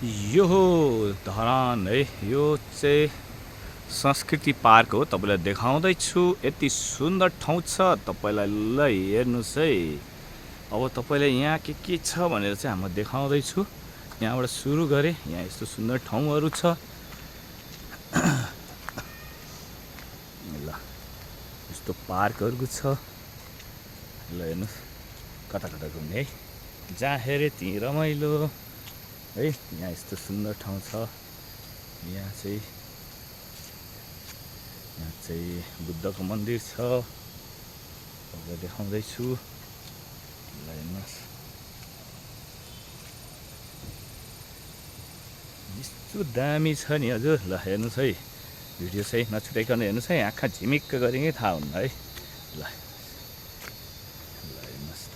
यो हो धरान है। यो चाहिँ संस्कृति पार्क हो। तपाईँलाई देखाउँदैछु। यति सुन्दर ठाउँ छ तपाईँलाई। ल हेर्नुहोस् है। अब तपाईँलाई यहाँ के छ भनेर चाहिँ म देखाउँदैछु। यहाँबाट सुरु गरेँ। यहाँ यस्तो सुन्दर ठाउँहरू छ। ल यस्तो पार्कहरू छ। ल हेर्नुहोस् कता कता घुम्ने है। जहाँ हेऱ्यो त्यहीँ रमाइलो है। यहाँ यस्तो सुन्दर ठाउँ छ। यहाँ चाहिँ बुद्धको मन्दिर छ। तपाईँलाई देखाउँदैछु। ल हेर्नुहोस् यस्तो दामी छ नि हजुर। ल हेर्नुहोस् है। भिडियो चाहिँ नछुटाइकन हेर्नुहोस् है। आँखा झिमिक्क गरेकै थाहा हुन्न है। ल हेर्नुहोस् त।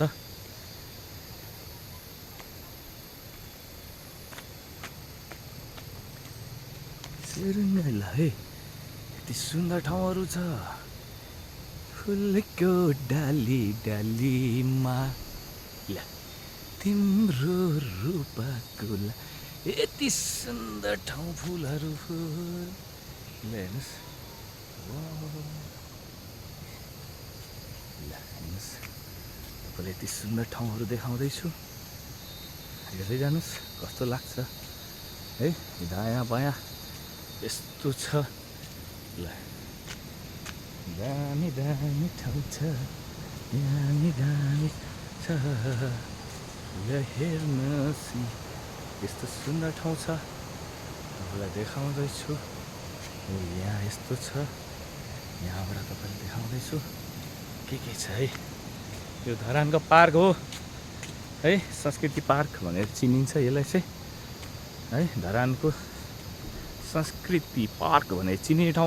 ल है यति सुन्दर ठाउँहरू छ। फुलको डाली डालीमा ल तिम्रो रूपको यति सुन्दर ठाउँ फुलहरू फुल। ल हेर्नुहोस् ल हेर्नुहोस् तपाईँलाई यति सुन्दर ठाउँहरू देखाउँदैछु। हेर्दै जानुहोस् कस्तो लाग्छ है। दायाँ बायाँ यस्तो छ। ल दामी दामी ठाउँ छ। दामी दामी छ। ल हेर्नुहोस् यस्तो सुन्दर ठाउँ छ। तपाईँलाई देखाउँदैछु। यहाँ यस्तो छ। यहाँबाट तपाईँलाई देखाउँदैछु के छ है। यो धरानको पार्क हो है। संस्कृति पार्क भनेर चिनिन्छ यसलाई चाहिँ है। धरानको संस्कृति पार्क भनेर चिनिने ठाउँ